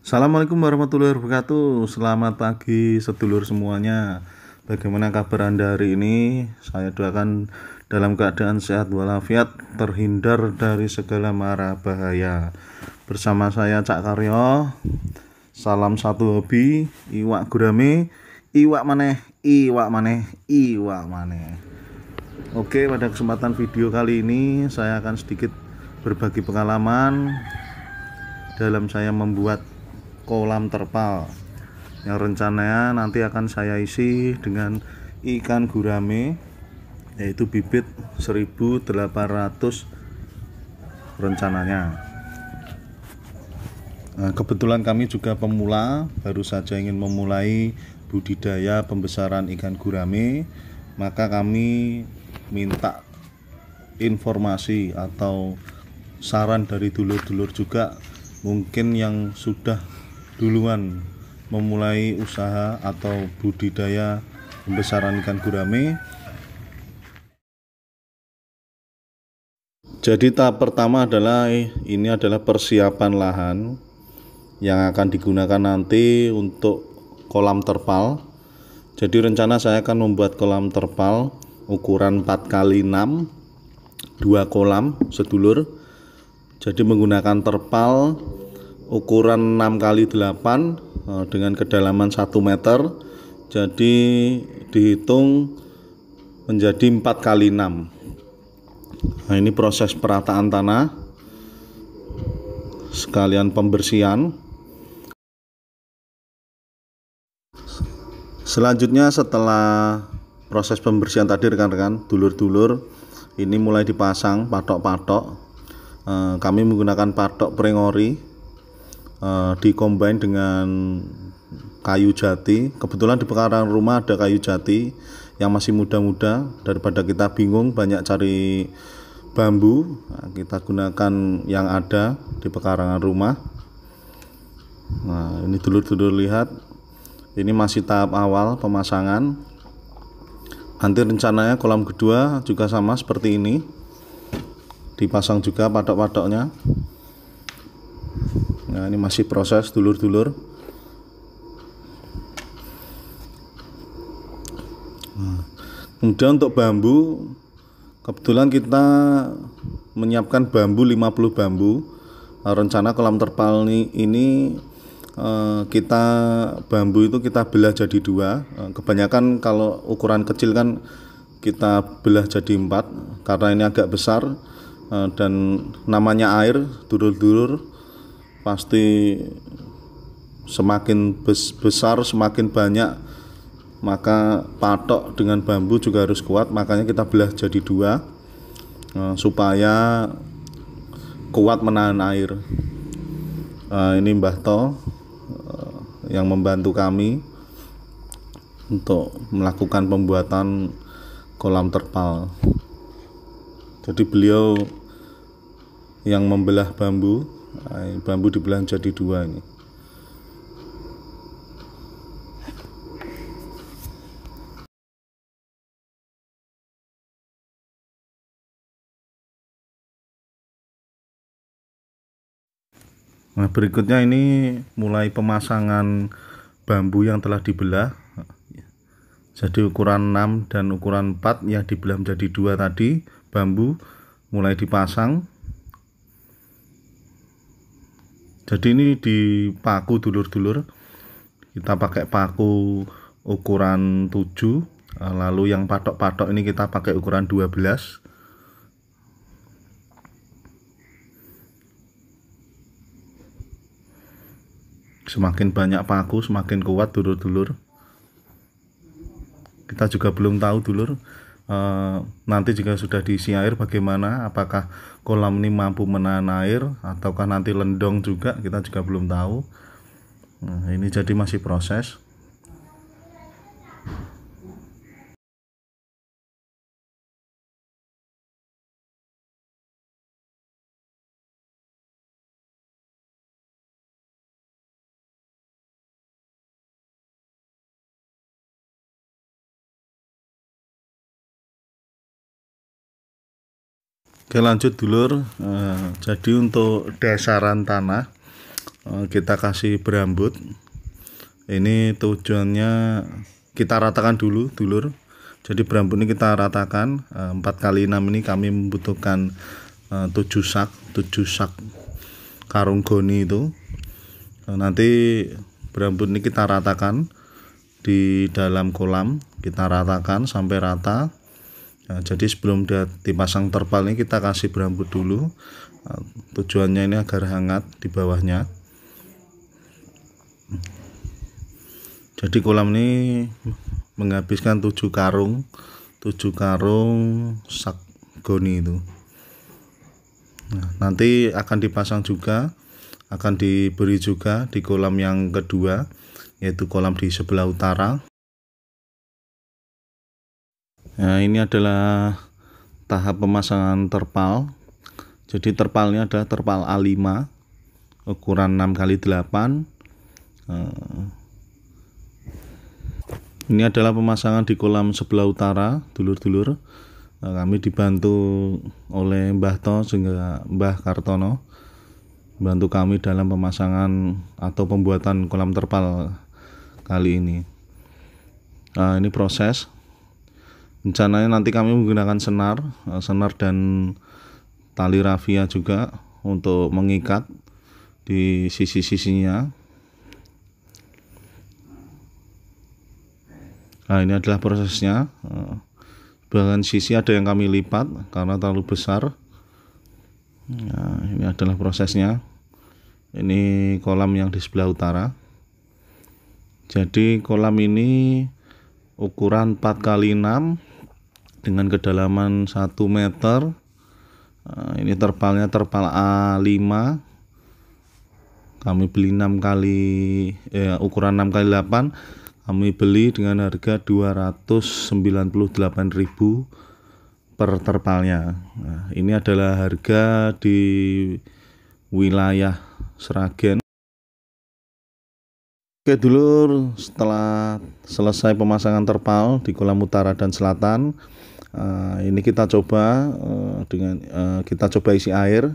Assalamualaikum warahmatullahi wabarakatuh. Selamat pagi sedulur semuanya. Bagaimana kabar Anda hari ini? Saya doakan dalam keadaan sehat walafiat, terhindar dari segala mara bahaya. Bersama saya Cak Karyo. Salam satu hobi, iwak gurame, iwak maneh, iwak maneh, iwak maneh. Oke, pada kesempatan video kali ini saya akan sedikit berbagi pengalaman dalam saya membuat kolam terpal yang rencananya nanti akan saya isi dengan ikan gurame, yaitu bibit 1800 rencananya. Kebetulan kami juga pemula, baru saja ingin memulai budidaya pembesaran ikan gurame, maka kami minta informasi atau saran dari dulur-dulur juga, mungkin yang sudah duluan memulai usaha atau budidaya pembesaran ikan gurame. Jadi tahap pertama adalah ini adalah persiapan lahan yang akan digunakan nanti untuk kolam terpal. Jadi rencana saya akan membuat kolam terpal ukuran 4x6, 2 kolam sedulur. Jadi menggunakan terpal ukuran 6x8 dengan kedalaman 1 meter. Jadi dihitung menjadi 4x6. Nah, ini proses perataan tanah sekalian pembersihan. Selanjutnya setelah proses pembersihan tadi rekan-rekan, dulur-dulur, ini mulai dipasang patok-patok. Kami menggunakan patok prengori, dikombin dengan kayu jati. Kebetulan di pekarangan rumah ada kayu jati yang masih muda-muda. Daripada kita bingung banyak cari bambu, kita gunakan yang ada di pekarangan rumah. Nah, ini dulur-dulur lihat, ini masih tahap awal pemasangan. Nanti rencananya kolam kedua juga sama seperti ini, dipasang juga patok-patoknya. Nah, ini masih proses dulur-dulur. Nah, kemudian untuk bambu, kebetulan kita menyiapkan bambu 50 bambu. Rencana kolam terpal ini kita bambu itu kita belah jadi 2. Kebanyakan kalau ukuran kecil kan kita belah jadi 4, karena ini agak besar dan namanya air, dulur-dulur, pasti semakin besar semakin banyak, maka patok dengan bambu juga harus kuat. Makanya kita belah jadi 2 supaya kuat menahan air. Ini Mbah To yang membantu kami untuk melakukan pembuatan kolam terpal. Jadi beliau yang membelah bambu. Bambu dibelah jadi 2 ini. Nah, berikutnya ini mulai pemasangan bambu yang telah dibelah. Jadi ukuran 6 dan ukuran 4 yang dibelah menjadi 2 tadi, bambu mulai dipasang. Jadi ini dipaku dulur-dulur. Kita pakai paku ukuran 7, lalu yang patok-patok ini kita pakai ukuran 12. Semakin banyak paku semakin kuat dulur-dulur. Kita juga belum tahu dulur, nanti jika sudah diisi air bagaimana, apakah kolam ini mampu menahan air ataukah nanti lendong juga, kita juga belum tahu. Nah, ini jadi masih proses. Oke, lanjut dulur. Jadi untuk dasaran tanah kita kasih berambut. Ini tujuannya kita ratakan dulu dulur. Jadi berambut ini kita ratakan 4x6 ini kami membutuhkan 7 sak karung goni itu. Nanti berambut ini kita ratakan di dalam kolam, kita ratakan sampai rata. Jadi sebelum dia dipasang terpal ini kita kasih berambut dulu. Tujuannya ini agar hangat di bawahnya. Jadi kolam ini menghabiskan 7 karung sak goni itu. Nanti akan dipasang juga, akan diberi juga di kolam yang kedua, yaitu kolam di sebelah utara. Nah, ini adalah tahap pemasangan terpal. Jadi terpalnya adalah terpal A5 ukuran 6x8. Ini adalah pemasangan di kolam sebelah utara, dulur-dulur. Kami dibantu oleh Mbah To sehingga Mbah Kartono bantu kami dalam pemasangan atau pembuatan kolam terpal kali ini. Ini proses. Rencananya nanti kami menggunakan senar dan tali rafia juga untuk mengikat di sisi-sisinya. Nah, ini adalah prosesnya. Bagian sisi ada yang kami lipat karena terlalu besar. Nah, ini adalah prosesnya. Ini kolam yang di sebelah utara. Jadi kolam ini ukuran 4x6 dengan kedalaman 1 meter. Nah, ini terpalnya terpal A5. Kami beli ukuran 6x8. Kami beli dengan harga 298.000 per terpalnya. Nah, ini adalah harga di wilayah Sragen. Oke dulur, setelah selesai pemasangan terpal di kolam utara dan selatan, ini kita coba kita coba isi air.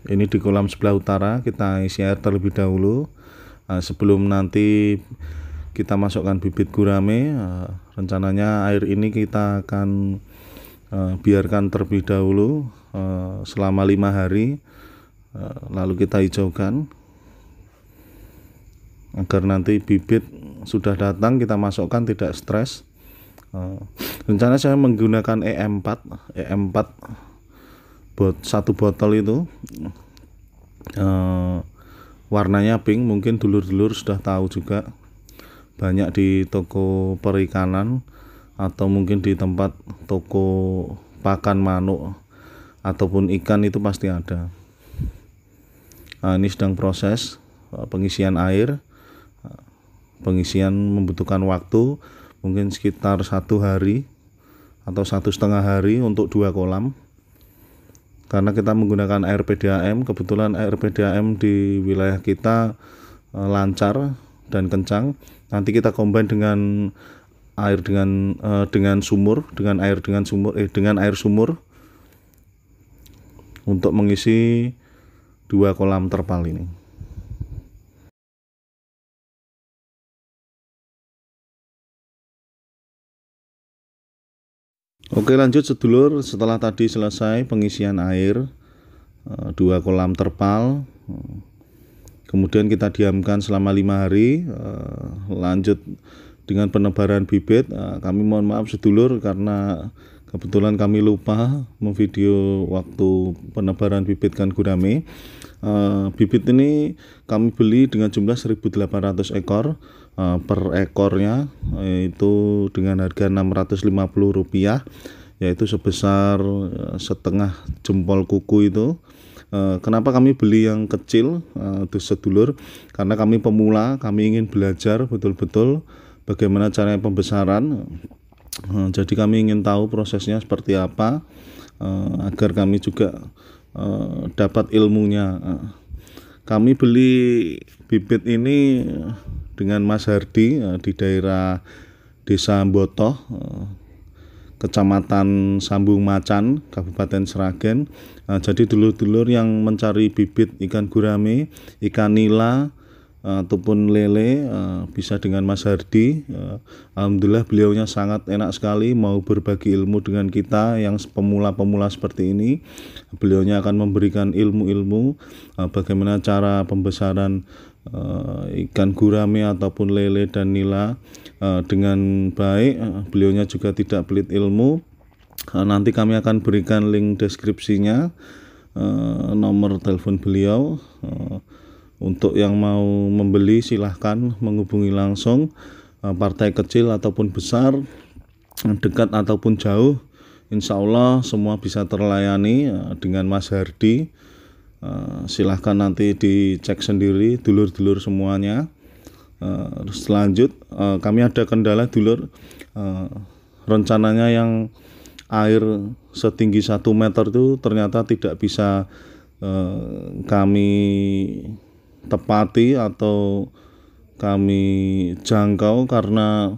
Ini di kolam sebelah utara kita isi air terlebih dahulu. Sebelum nanti kita masukkan bibit gurame, rencananya air ini kita akan biarkan terlebih dahulu selama 5 hari, lalu kita hijaukan agar nanti bibit sudah datang kita masukkan tidak stres. Rencana saya menggunakan EM4 satu botol itu. Warnanya pink, mungkin dulur-dulur sudah tahu juga, banyak di toko perikanan atau mungkin di tempat toko pakan manuk ataupun ikan itu pasti ada. Ini sedang proses pengisian air. Pengisian membutuhkan waktu mungkin sekitar 1 hari atau 1,5 hari untuk 2 kolam. Karena kita menggunakan air PDAM, kebetulan air PDAM di wilayah kita lancar dan kencang. Nanti kita combine dengan air dengan air sumur untuk mengisi 2 kolam terpal ini. Oke lanjut sedulur, setelah tadi selesai pengisian air 2 kolam terpal, kemudian kita diamkan selama 5 hari, lanjut dengan penebaran bibit. Kami mohon maaf sedulur karena kebetulan kami lupa memvideo waktu penebaran bibit kan gurame. Bibit ini kami beli dengan jumlah 1.800 ekor per ekornya, itu dengan harga Rp650, yaitu sebesar setengah jempol kuku itu. Kenapa kami beli yang kecil sedulur? Karena kami pemula, kami ingin belajar betul-betul bagaimana caranya pembesaran. Jadi kami ingin tahu prosesnya seperti apa, agar kami juga dapat ilmunya. Kami beli bibit ini dengan Mas Hardi di daerah Desa Mbotoh. Kecamatan Sambung Macan, Kabupaten Sragen. Jadi dulur-dulur yang mencari bibit ikan gurame, ikan nila ataupun lele bisa dengan Mas Hardi. Alhamdulillah beliaunya sangat enak sekali mau berbagi ilmu dengan kita yang pemula-pemula seperti ini. Beliaunya akan memberikan ilmu-ilmu bagaimana cara pembesaran ikan gurame ataupun lele dan nila dengan baik. Beliaunya juga tidak pelit ilmu. Nanti kami akan berikan link deskripsinya, nomor telepon beliau. Untuk yang mau membeli silahkan menghubungi langsung, partai kecil ataupun besar, dekat ataupun jauh, insya Allah semua bisa terlayani dengan Mas Hardi. Silahkan nanti dicek sendiri dulur-dulur semuanya. Selanjut kami ada kendala dulur, rencananya yang air setinggi 1 meter itu ternyata tidak bisa kami tepati atau kami jangkau karena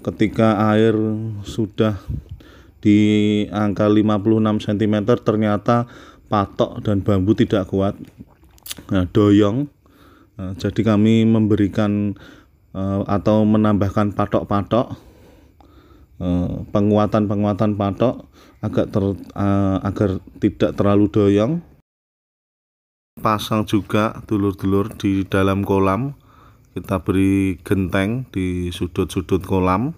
ketika air sudah di angka 56 cm ternyata patok dan bambu tidak kuat, doyong. Jadi kami memberikan atau menambahkan patok-patok, penguatan patok agar tidak terlalu doyong. Pasang juga dulur-dulur di dalam kolam, kita beri genteng di sudut-sudut kolam.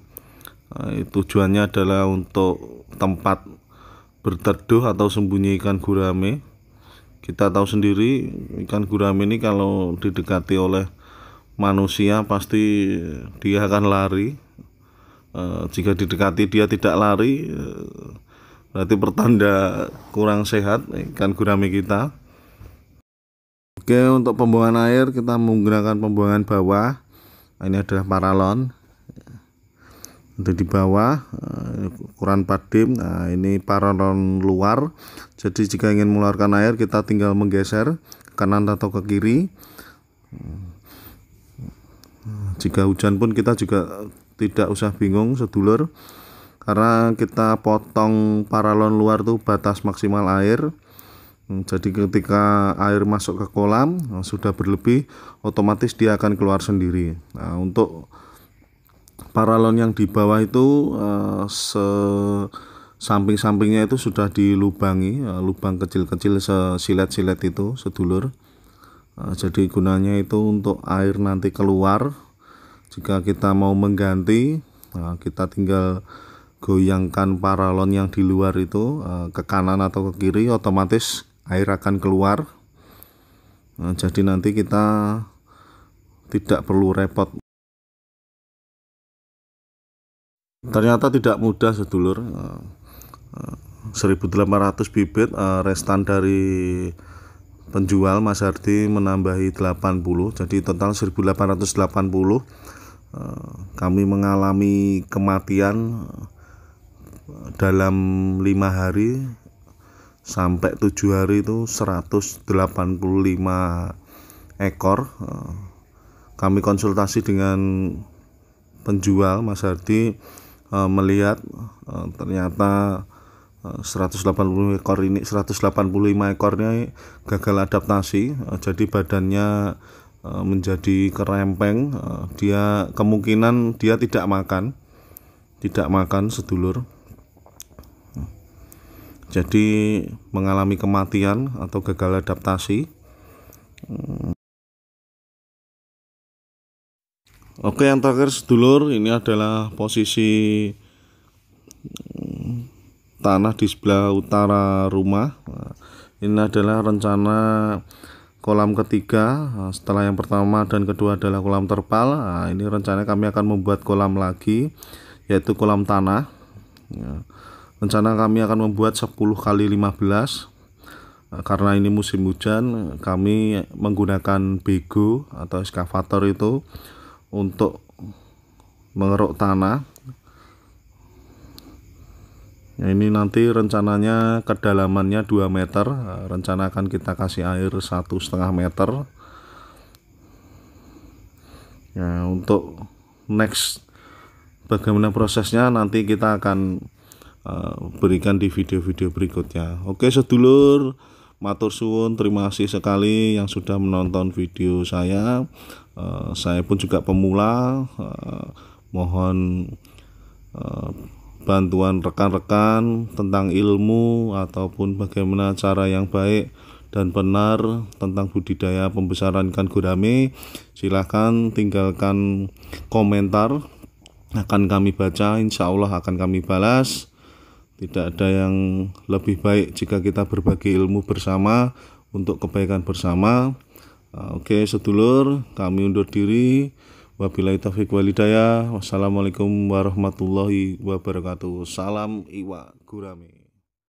Tujuannya adalah untuk tempat berteduh atau sembunyi ikan gurame. Kita tahu sendiri ikan gurame ini kalau didekati oleh manusia pasti dia akan lari. Jika didekati dia tidak lari, berarti pertanda kurang sehat ikan gurame kita. Oke, untuk pembuangan air kita menggunakan pembuangan bawah. Ini adalah paralon. Untuk di bawah ukuran padim. Ini paralon luar. Jadi jika ingin mengeluarkan air kita tinggal menggeser ke kanan atau ke kiri. Jika hujan pun kita juga tidak usah bingung sedulur, karena kita potong paralon luar tuh batas maksimal air. Jadi ketika air masuk ke kolam sudah berlebih, otomatis dia akan keluar sendiri. Untuk paralon yang di bawah itu samping-sampingnya itu sudah dilubangi, lubang kecil-kecil sesilet-silet itu sedulur. Jadi gunanya itu untuk air nanti keluar. Jika kita mau mengganti, kita tinggal goyangkan paralon yang di luar itu ke kanan atau ke kiri, otomatis air akan keluar. Jadi nanti kita tidak perlu repot. Ternyata tidak mudah sedulur. 1.800 bibit restan dari penjual Mas Hardi menambahi 80, jadi total 1.880. Kami mengalami kematian dalam 5 hari sampai 7 hari itu 185 ekor. Kami konsultasi dengan penjual, Mas Hardi melihat ternyata 185 ekornya gagal adaptasi, jadi badannya menjadi kerempeng. Dia kemungkinan dia tidak makan sedulur. Jadi mengalami kematian atau gagal adaptasi. Oke, yang terakhir sedulur, ini adalah posisi tanah di sebelah utara rumah. Ini adalah rencana kolam ketiga. Setelah yang pertama dan kedua adalah kolam terpal. Ini rencana kami akan membuat kolam lagi, yaitu kolam tanah. Rencana kami akan membuat 10 kali 15. Karena ini musim hujan, kami menggunakan bego atau eskavator itu untuk mengeruk tanah. Ini nanti rencananya kedalamannya 2 meter. Rencana akan kita kasih air 1,5 meter. Untuk next bagaimana prosesnya nanti kita akan berikan di video-video berikutnya. Oke sedulur, matur suwun, terima kasih sekali yang sudah menonton video saya. Saya pun juga pemula, mohon bantuan rekan-rekan tentang ilmu ataupun bagaimana cara yang baik dan benar tentang budidaya pembesaran ikan gurame. Silahkan tinggalkan komentar, akan kami baca, insya Allah akan kami balas. Tidak ada yang lebih baik jika kita berbagi ilmu bersama untuk kebaikan bersama. Oke sedulur, kami undur diri. Wabillahi taufiq walhidayah. Wassalamualaikum warahmatullahi wabarakatuh. Salam Iwa Gurame.